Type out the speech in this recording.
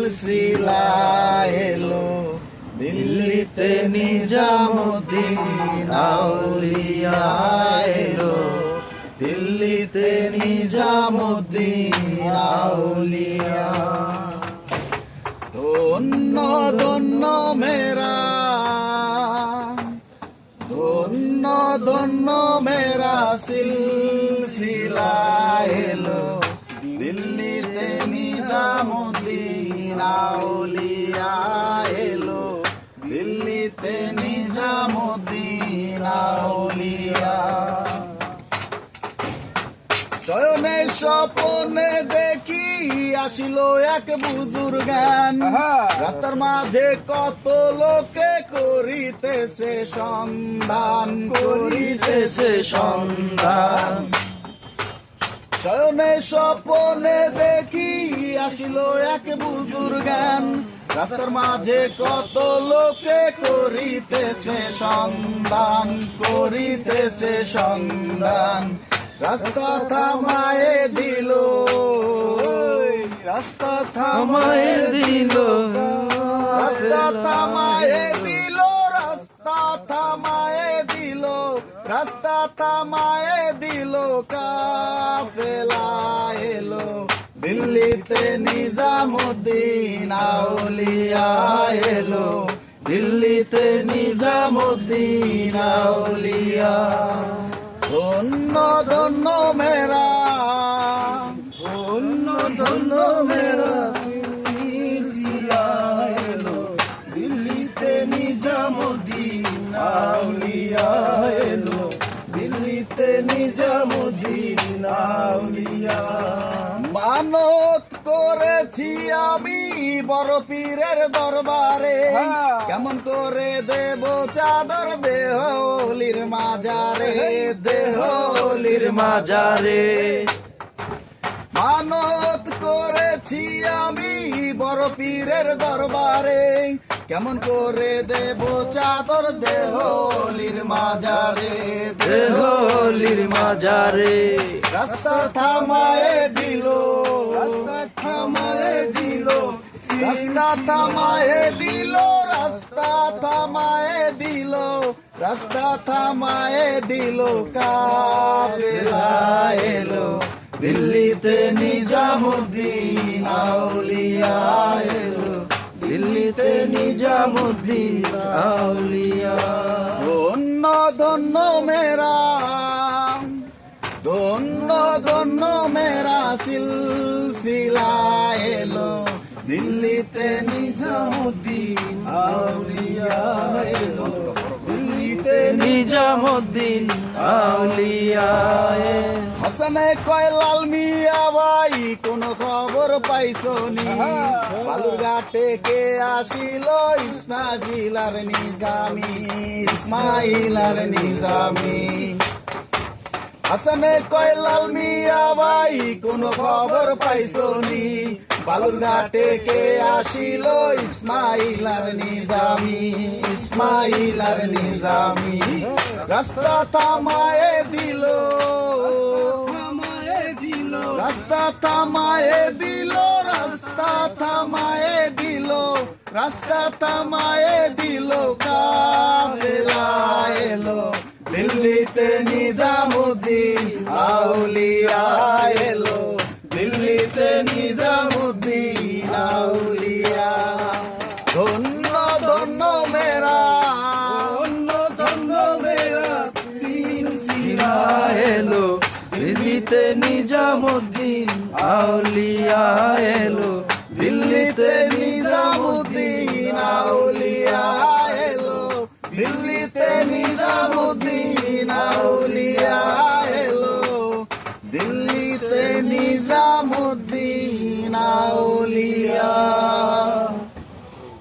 সিলসিলা এলো, দিল্লিতে নিজামুদ্দিন আউলিয়া এলো, দিল্লিতে নিজামুদ্দিন আউলিয়া। ধন্য ধন্য মেরা, ধন্য ধন্য মেরা সিলসিলা এলো, দিল্লিতে নিজামুদ্দিন আউলিয়া এলো, দিল্লিতে নিজামুদ্দিন আউলিয়া। শয়নে স্বপনে দেখি আসিল এক বুজুর্গান, রাস্তার মাঝে কত লোকে করিতেছে সন্ধান, করিতেছে সন্ধান। শয়নে স্বপনে দেখি আসিল এক বুজুর্গান, রাস্তার মাঝে কত লোকে করিতেছে সন্ধান, করিতেছে সন্ধান। রাস্তা থামায়ে দিল, রাস্তা থামায়ে দিল, রাস্তা থামায়ে দিল, রাস্তা থামায়ে দিল, রাস্তা থামায়ে দিল, কাফেলা এলো, দিল্লিতে নিজামুদ্দিন আউলিয়া এলো, দিল্লিতে নিজামুদ্দিন আউলিয়া। ধন্য ধন্য মেরা, ধন্য ধন্য মেরা সিলসিলা এলো, দিল্লিতে নিজামুদ্দিন আউলিয়া এলো, দিল্লিতে নিজামুদ্দিন আউলিয়া। মানত করেছি আমি বড় পীরের দরবারে, কেমন করে দেব চাদর দেহলির মাজারে, দেহলির মাজারে। মানত করেছি আমি বড় পীরের দরবারে, কেমন করে দেব চাদর দেহলির মাজারে, দেহলির মাজারে। রাস্তা থামায়ে দিল, রাস্তা থামায়ে দিল, রাস্তা থামায়ে দিল, রাস্তা থামায়ে দিল, রাস্তা থামায়ে দিল, কাফেলা এলো, দিল্লিতে নিজামুদ্দিন আউলিয়া এলো, দিল্লিতে নিজামুদ্দিন আউলিয়া। ধন্য ধন্য মেরা, ধন্য ধন্য মেরা সিলসিলা এলো, দিল্লিতে নিজামুদ্দিন আউলিয়া এলো, দিল্লিতে নিজামুদ্দিন আউলিয়া। হাসানে কয় লাল মিয়া ভাই কোনো খবর পাইছনি, বালুরঘাটে কে আসিল ইসমাইল আর নিজামি, ইসমাইল আর নিজামি। হাসানে কয় লাল মিয়া ভাই কোনো খবর পাইছনি, বালুরঘাটে কে আসিল ইসমাইল আর নিজামি, ইসমাইল আর নিজামি। রাস্তা থামায়ে দিল, রাস্তা থামায়ে দিল, রাস্তা থামায়ে দিল, রাস্তা থামায়ে দিল, কাফেলা এলো, দিল্লিতে নিজামুদ্দিন আউলিয়া এলো, দিল্লিতে নিজামুদ্দিন আউলিয়া। ধন্য ধন্য মেরা, ধন্য ধন্য মেরা সিলসিলা এলো, দিল্লিতে নিজামুদ্দিন আউলিয়া এলো, দিল্লিতে নিজামুদ্দিন আউলিয়া এলো, দিল্লিতে নিজামুদ্দিন আউলিয়া।